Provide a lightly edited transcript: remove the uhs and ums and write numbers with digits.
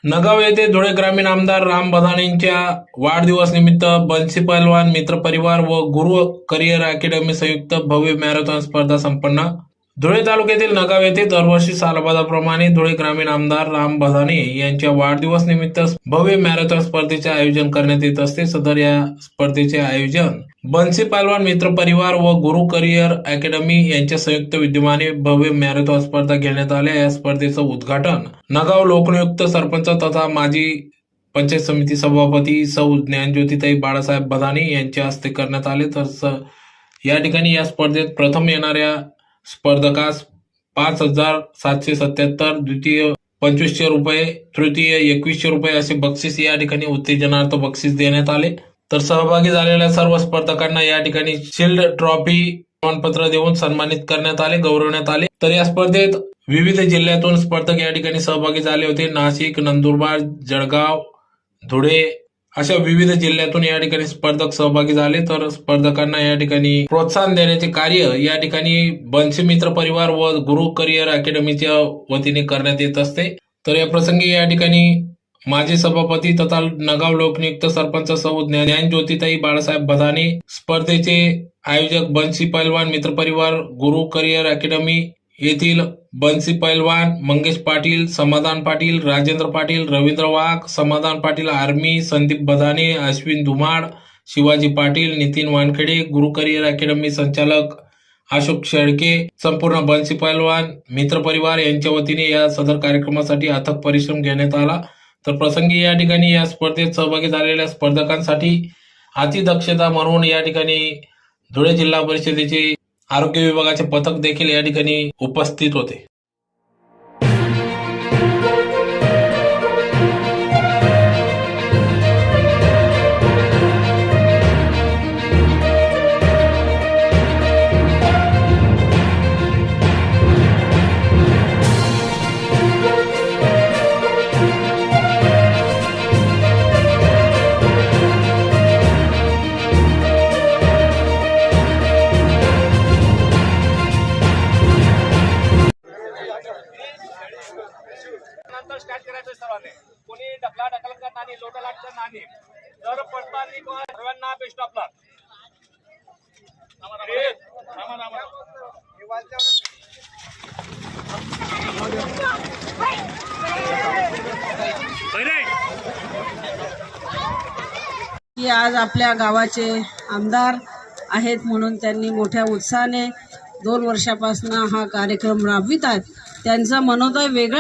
नगाव येथे धुळे ग्रामीण आमदार राम बधाणेंच्या वाढदिवस निमित्त बन्सी पहलवान मित्र परिवार व गुरु करिअर अकॅडमी संयुक्त भव्य मॅरेथॉन स्पर्धा संपन्न. धुळे तालुक्यातील नगाव येथे दरवर्षी सालबादाप्रमाणे धुळे ग्रामीण आमदार राम बधाणे यांच्या वाढदिवस निमित्त भव्य मॅरेथॉन स्पर्धेचे आयोजन करण्यात येत असते. सदर या स्पर्धेचे आयोजन बन्सी पहलवान मित्र परिवार व गुरु करिअर अकॅडमी यांच्या संयुक्त विद्यमाने भव्य मॅरेथॉन स्पर्धा घेण्यात आल्या. या स्पर्धेचं उद्घाटन नगाव लोकनियुक्त सरपंच तथा माजी पंचायत समिती सभापती सौ ज्ञानज्योतिताई बाळासाहेब बधाणे यांच्या हस्ते करण्यात आले. तर या ठिकाणी या स्पर्धेत प्रथम येणाऱ्या स्पर्धकास 5,777, द्वितीय 2,500 रुपये, तृतीय 2,100 रुपये असे बक्षीस या ठिकाणी उत्तेजनार्थ बक्षीस देण्यात आले. तर सहभागी झालेल्या सर्व स्पर्धकांना या ठिकाणी शिल्ड, ट्रॉफी, प्रमाणपत्र देऊन सन्मानित करण्यात आले, गौरवण्यात आले. तर या स्पर्धेत विविध जिल्ह्यातून स्पर्धक या ठिकाणी सहभागी झाले होते. नाशिक, नंदुरबार, जळगाव, धुळे अशा विविध जिल्ह्यातून या ठिकाणी स्पर्धक सहभागी झाले. तर स्पर्धकांना या ठिकाणी प्रोत्साहन देण्याचे कार्य या ठिकाणी बन्सी मित्र परिवार व गुरु करिअर अकॅडमीच्या वतीने करण्यात येत असते. तर या प्रसंगी या ठिकाणी माजी सभापती तथा नगाव लोकनियुक्त सरपंच सौ ज्ञानज्योतिताई बाळासाहेब बधाणे, स्पर्धेचे आयोजक बन्सी पहलवान मित्र परिवार गुरु करिअर अकॅडमी येथील बन्सी पहलवान मंगेश पाटील, समाधान पाटील, राजेंद्र पाटील, रवींद्र वाघ, समाधान पाटील आर्मी, संदीप बधाणे, अश्विन धुमाड, शिवाजी पाटील, नितीन वानखेडे, गुरु करिअर अकॅडमी संचालक अशोक शेळके, संपूर्ण बन्सी पहलवान मित्र परिवार यांच्या वतीने या सदर कार्यक्रमासाठी अथक परिश्रम घेण्यात आला. तर प्रसंगी या ठिकाणी या स्पर्धेत सहभागी झालेल्या स्पर्धकांसाठी अतिदक्षता म्हणून या ठिकाणी धुळे जिल्हा परिषदेचे आरोग्य विभागाचे पथक देखील या ठिकाणी उपस्थित होते. नंतर स्टार्ट करायचं सर्वांनी. कोणी ढकला करत नाही, लोटा लागत नाही. जर पडताना सर्वांना बेस्ट आपला की आज आपल्या गावाचे आमदार आहेत म्हणून त्यांनी मोठ्या उत्साहाने 2 वर्षापासून हा कार्यक्रम राबवित आहेत. त्यांचा मनोदय वेगळा